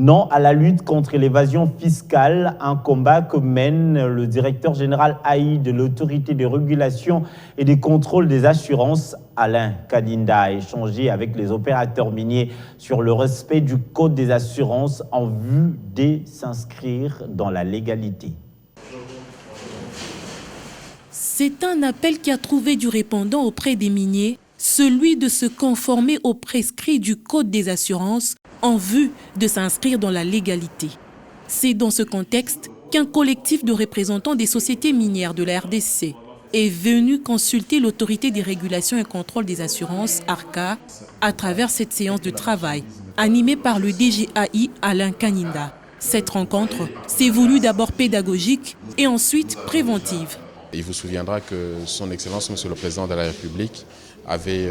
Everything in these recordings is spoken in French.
Non à la lutte contre l'évasion fiscale, un combat que mène le directeur général AI de l'autorité de régulation et de contrôle des assurances, Alain Kaninda, a échangé avec les opérateurs miniers sur le respect du code des assurances en vue de s'inscrire dans la légalité. C'est un appel qui a trouvé du répondant auprès des miniers, celui de se conformer aux prescrits du Code des assurances en vue de s'inscrire dans la légalité. C'est dans ce contexte qu'un collectif de représentants des sociétés minières de la RDC est venu consulter l'autorité des régulations et contrôles des assurances, ARCA, à travers cette séance de travail, animée par le DGAI Alain Kaninda. Cette rencontre s'est voulue d'abord pédagogique et ensuite préventive. Il vous souviendra que son Excellence, Monsieur le Président de la République, avait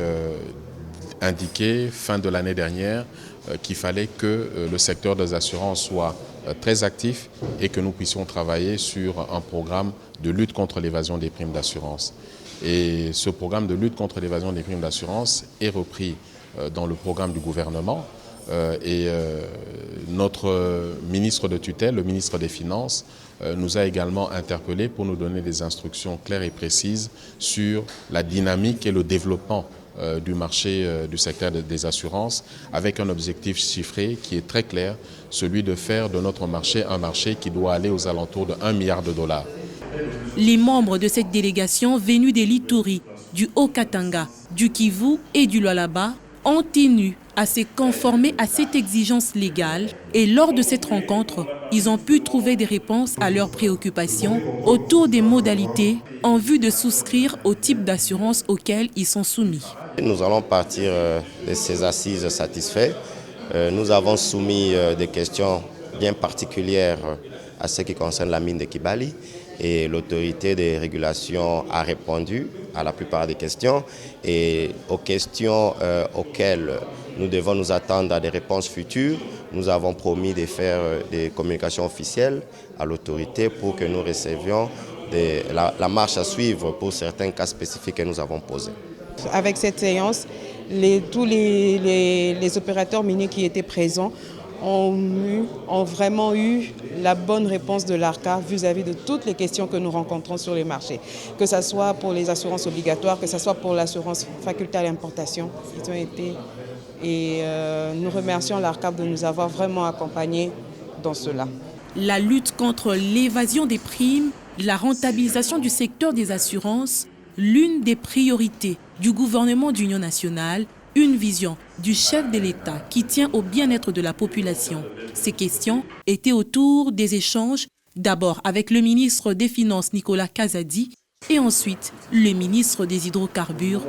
indiqué fin de l'année dernière qu'il fallait que le secteur des assurances soit très actif et que nous puissions travailler sur un programme de lutte contre l'évasion des primes d'assurance. Et ce programme de lutte contre l'évasion des primes d'assurance est repris dans le programme du gouvernement. Notre ministre de tutelle, le ministre des Finances, nous a également interpellés pour nous donner des instructions claires et précises sur la dynamique et le développement du marché du secteur des assurances, avec un objectif chiffré qui est très clair, celui de faire de notre marché un marché qui doit aller aux alentours de 1 milliard de dollars. Les membres de cette délégation venus des Lituri, du Haut-Katanga, du Kivu et du Lualaba ont tenu à se conformer à cette exigence légale et lors de cette rencontre, ils ont pu trouver des réponses à leurs préoccupations autour des modalités en vue de souscrire au type d'assurance auquel ils sont soumis. Nous allons partir de ces assises satisfaits. Nous avons soumis des questions bien particulières à ce qui concerne la mine de Kibali et l'autorité des régulations a répondu à la plupart des questions et aux questions auxquelles nous devons nous attendre à des réponses futures. Nous avons promis de faire des communications officielles à l'autorité pour que nous recevions la marche à suivre pour certains cas spécifiques que nous avons posés. Avec cette séance, tous les opérateurs miniers qui étaient présents ont vraiment eu la bonne réponse de l'ARCA vis-à-vis de toutes les questions que nous rencontrons sur les marchés. Que ce soit pour les assurances obligatoires, que ce soit pour l'assurance facultative d'importation. Ils ont été et nous remercions l'ARCA de nous avoir vraiment accompagnés dans cela. La lutte contre l'évasion des primes, la rentabilisation du secteur des assurances, l'une des priorités du gouvernement d'union nationale, une vision du chef de l'État qui tient au bien-être de la population. Ces questions étaient autour des échanges, d'abord avec le ministre des Finances Nicolas Kazadi et ensuite le ministre des Hydrocarbures